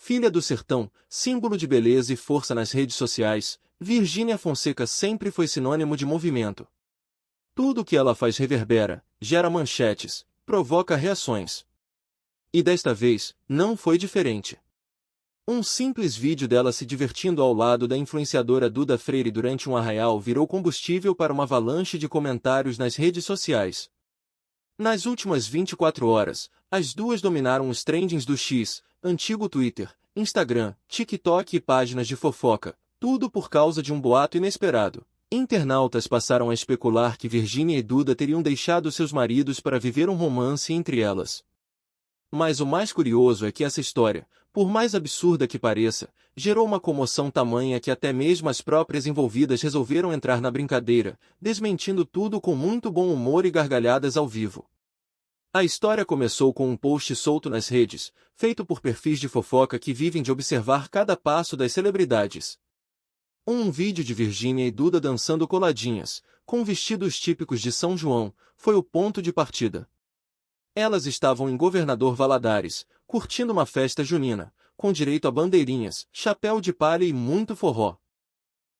Filha do sertão, símbolo de beleza e força nas redes sociais, Virgínia Fonseca sempre foi sinônimo de movimento. Tudo o que ela faz reverbera, gera manchetes, provoca reações. E desta vez, não foi diferente. Um simples vídeo dela se divertindo ao lado da influenciadora Duda Freire durante um arraial virou combustível para uma avalanche de comentários nas redes sociais. Nas últimas 24 horas, as duas dominaram os trendings do X, antigo Twitter, Instagram, TikTok e páginas de fofoca, tudo por causa de um boato inesperado. Internautas passaram a especular que Virgínia e Duda teriam deixado seus maridos para viver um romance entre elas. Mas o mais curioso é que essa história, por mais absurda que pareça, gerou uma comoção tamanha que até mesmo as próprias envolvidas resolveram entrar na brincadeira, desmentindo tudo com muito bom humor e gargalhadas ao vivo. A história começou com um post solto nas redes, feito por perfis de fofoca que vivem de observar cada passo das celebridades. Um vídeo de Virgínia e Duda dançando coladinhas, com vestidos típicos de São João, foi o ponto de partida. Elas estavam em Governador Valadares, curtindo uma festa junina, com direito a bandeirinhas, chapéu de palha e muito forró.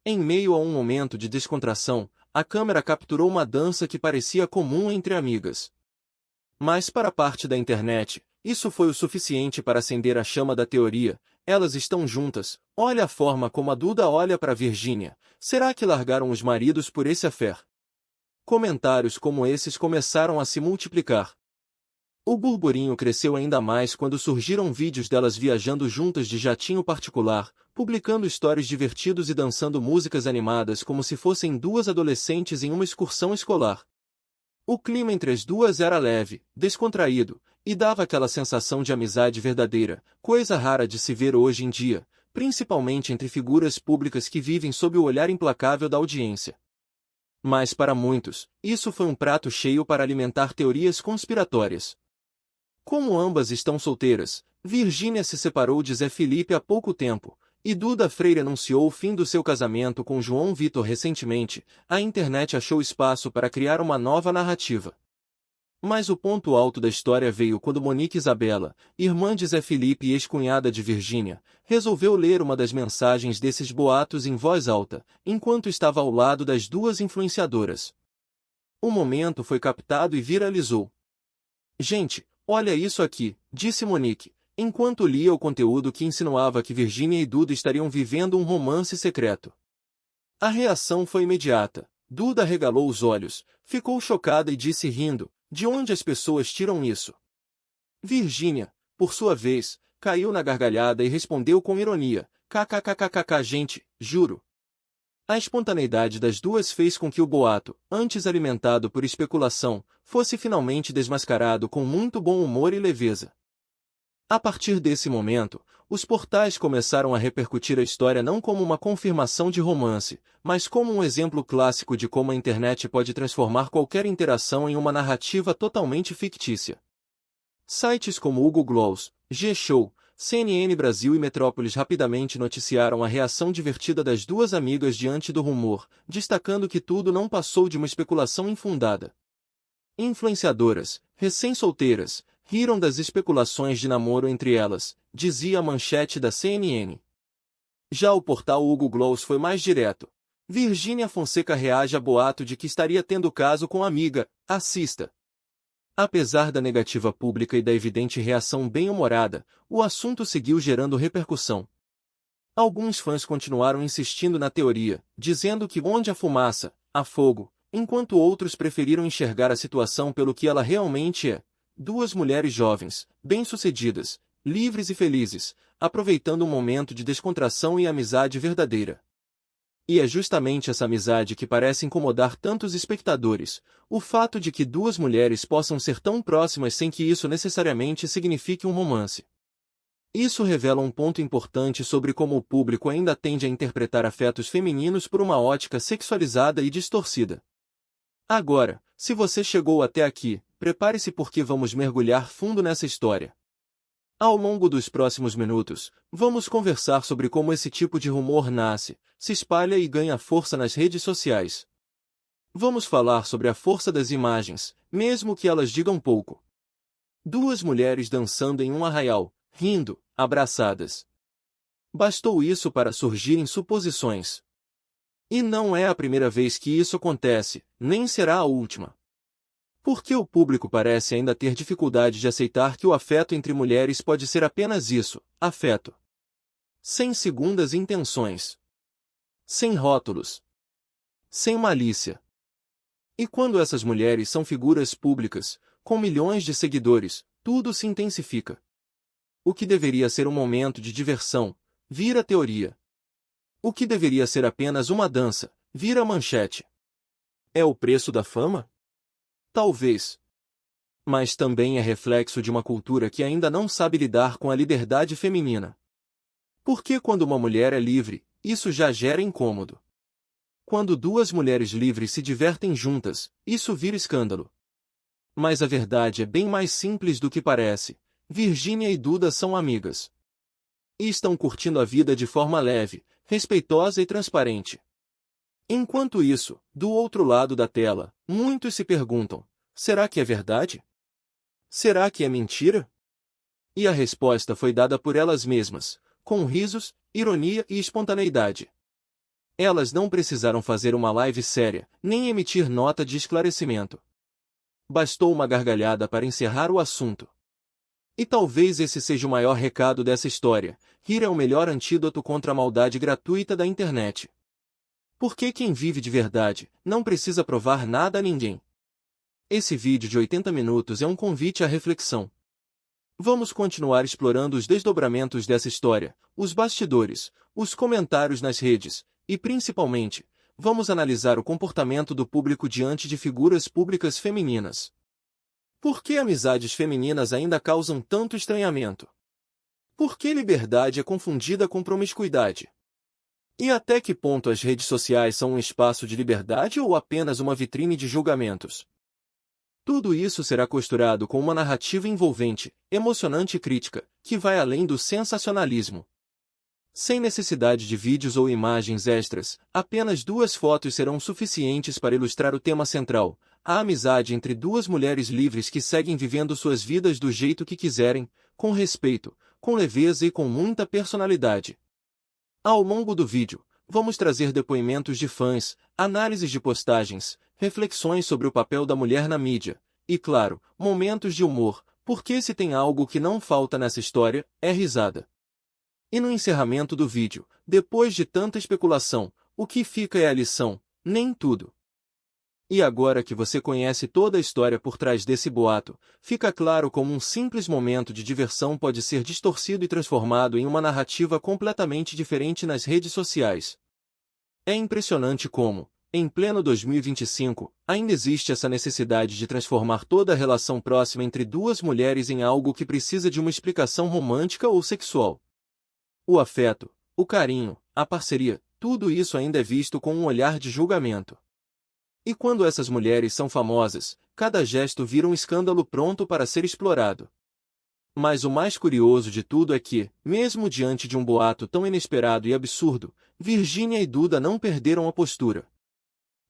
Em meio a um momento de descontração, a câmera capturou uma dança que parecia comum entre amigas. Mas para parte da internet, isso foi o suficiente para acender a chama da teoria. Elas estão juntas, olha a forma como a Duda olha para Virgínia, será que largaram os maridos por esse affair? Comentários como esses começaram a se multiplicar. O burburinho cresceu ainda mais quando surgiram vídeos delas viajando juntas de jatinho particular, publicando stories divertidos e dançando músicas animadas como se fossem duas adolescentes em uma excursão escolar. O clima entre as duas era leve, descontraído, e dava aquela sensação de amizade verdadeira, coisa rara de se ver hoje em dia, principalmente entre figuras públicas que vivem sob o olhar implacável da audiência. Mas para muitos, isso foi um prato cheio para alimentar teorias conspiratórias. Como ambas estão solteiras, Virgínia se separou de Zé Felipe há pouco tempo, e Duda Freire anunciou o fim do seu casamento com João Vitor recentemente, a internet achou espaço para criar uma nova narrativa. Mas o ponto alto da história veio quando Monique Isabela, irmã de Zé Felipe e ex-cunhada de Virgínia, resolveu ler uma das mensagens desses boatos em voz alta, enquanto estava ao lado das duas influenciadoras. O momento foi captado e viralizou. "Gente, olha isso aqui", disse Monique, enquanto lia o conteúdo que insinuava que Virgínia e Duda estariam vivendo um romance secreto. A reação foi imediata. Duda arregalou os olhos, ficou chocada e disse rindo, "De onde as pessoas tiram isso?" Virgínia, por sua vez, caiu na gargalhada e respondeu com ironia, "KKKKK gente, juro." A espontaneidade das duas fez com que o boato, antes alimentado por especulação, fosse finalmente desmascarado com muito bom humor e leveza. A partir desse momento, os portais começaram a repercutir a história não como uma confirmação de romance, mas como um exemplo clássico de como a internet pode transformar qualquer interação em uma narrativa totalmente fictícia. Sites como Hugo Gloss, G-Show, CNN Brasil e Metrópolis rapidamente noticiaram a reação divertida das duas amigas diante do rumor, destacando que tudo não passou de uma especulação infundada. Influenciadoras, recém-solteiras, riram das especulações de namoro entre elas, dizia a manchete da CNN. Já o portal Hugo Gloss foi mais direto. Virgínia Fonseca reage a boato de que estaria tendo caso com amiga, assista. Apesar da negativa pública e da evidente reação bem-humorada, o assunto seguiu gerando repercussão. Alguns fãs continuaram insistindo na teoria, dizendo que onde há fumaça, há fogo, enquanto outros preferiram enxergar a situação pelo que ela realmente é. Duas mulheres jovens, bem-sucedidas, livres e felizes, aproveitando um momento de descontração e amizade verdadeira. E é justamente essa amizade que parece incomodar tantos espectadores, o fato de que duas mulheres possam ser tão próximas sem que isso necessariamente signifique um romance. Isso revela um ponto importante sobre como o público ainda tende a interpretar afetos femininos por uma ótica sexualizada e distorcida. Agora, se você chegou até aqui, prepare-se porque vamos mergulhar fundo nessa história. Ao longo dos próximos minutos, vamos conversar sobre como esse tipo de rumor nasce, se espalha e ganha força nas redes sociais. Vamos falar sobre a força das imagens, mesmo que elas digam pouco. Duas mulheres dançando em um arraial, rindo, abraçadas. Bastou isso para surgirem suposições. E não é a primeira vez que isso acontece, nem será a última. Porque o público parece ainda ter dificuldade de aceitar que o afeto entre mulheres pode ser apenas isso, afeto. Sem segundas intenções. Sem rótulos. Sem malícia. E quando essas mulheres são figuras públicas, com milhões de seguidores, tudo se intensifica. O que deveria ser um momento de diversão, vira teoria. O que deveria ser apenas uma dança, vira manchete. É o preço da fama? Talvez. Mas também é reflexo de uma cultura que ainda não sabe lidar com a liberdade feminina. Porque quando uma mulher é livre, isso já gera incômodo. Quando duas mulheres livres se divertem juntas, isso vira escândalo. Mas a verdade é bem mais simples do que parece. Virgínia e Duda são amigas. E estão curtindo a vida de forma leve, respeitosa e transparente. Enquanto isso, do outro lado da tela, muitos se perguntam: será que é verdade? Será que é mentira? E a resposta foi dada por elas mesmas, com risos, ironia e espontaneidade. Elas não precisaram fazer uma live séria, nem emitir nota de esclarecimento. Bastou uma gargalhada para encerrar o assunto. E talvez esse seja o maior recado dessa história: rir é o melhor antídoto contra a maldade gratuita da internet. Porque quem vive de verdade, não precisa provar nada a ninguém. Esse vídeo de 80 minutos é um convite à reflexão. Vamos continuar explorando os desdobramentos dessa história, os bastidores, os comentários nas redes, e principalmente, vamos analisar o comportamento do público diante de figuras públicas femininas. Por que amizades femininas ainda causam tanto estranhamento? Por que liberdade é confundida com promiscuidade? E até que ponto as redes sociais são um espaço de liberdade ou apenas uma vitrine de julgamentos? Tudo isso será costurado com uma narrativa envolvente, emocionante e crítica, que vai além do sensacionalismo. Sem necessidade de vídeos ou imagens extras, apenas 2 fotos serão suficientes para ilustrar o tema central: a amizade entre 2 mulheres livres que seguem vivendo suas vidas do jeito que quiserem, com respeito, com leveza e com muita personalidade. Ao longo do vídeo, vamos trazer depoimentos de fãs, análises de postagens, reflexões sobre o papel da mulher na mídia, e claro, momentos de humor, porque se tem algo que não falta nessa história, é risada. E no encerramento do vídeo, depois de tanta especulação, o que fica é a lição: nem tudo. E agora que você conhece toda a história por trás desse boato, fica claro como um simples momento de diversão pode ser distorcido e transformado em uma narrativa completamente diferente nas redes sociais. É impressionante como, em pleno 2025, ainda existe essa necessidade de transformar toda a relação próxima entre 2 mulheres em algo que precisa de uma explicação romântica ou sexual. O afeto, o carinho, a parceria, tudo isso ainda é visto com um olhar de julgamento. E quando essas mulheres são famosas, cada gesto vira um escândalo pronto para ser explorado. Mas o mais curioso de tudo é que, mesmo diante de um boato tão inesperado e absurdo, Virgínia e Duda não perderam a postura.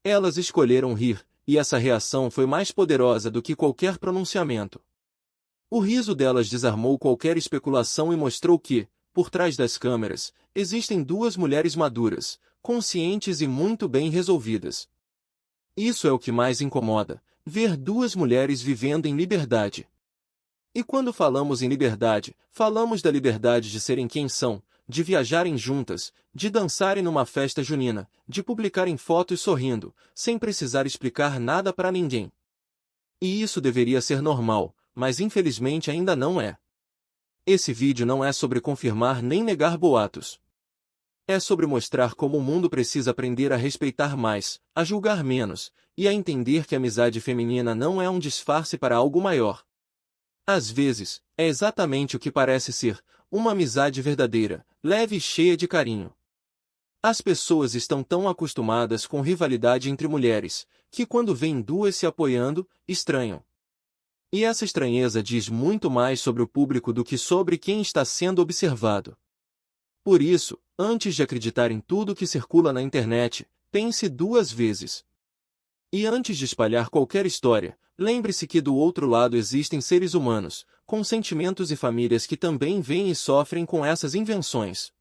Elas escolheram rir, e essa reação foi mais poderosa do que qualquer pronunciamento. O riso delas desarmou qualquer especulação e mostrou que, por trás das câmeras, existem 2 mulheres maduras, conscientes e muito bem resolvidas. Isso é o que mais incomoda, ver 2 mulheres vivendo em liberdade. E quando falamos em liberdade, falamos da liberdade de serem quem são, de viajarem juntas, de dançarem numa festa junina, de publicarem fotos sorrindo, sem precisar explicar nada para ninguém. E isso deveria ser normal, mas infelizmente ainda não é. Esse vídeo não é sobre confirmar nem negar boatos. É sobre mostrar como o mundo precisa aprender a respeitar mais, a julgar menos, e a entender que a amizade feminina não é um disfarce para algo maior. Às vezes, é exatamente o que parece ser: uma amizade verdadeira, leve e cheia de carinho. As pessoas estão tão acostumadas com rivalidade entre mulheres, que quando veem 2 se apoiando, estranham. E essa estranheza diz muito mais sobre o público do que sobre quem está sendo observado. Por isso, antes de acreditar em tudo que circula na internet, pense 2 vezes. E antes de espalhar qualquer história, lembre-se que do outro lado existem seres humanos, com sentimentos e famílias que também veem e sofrem com essas invenções.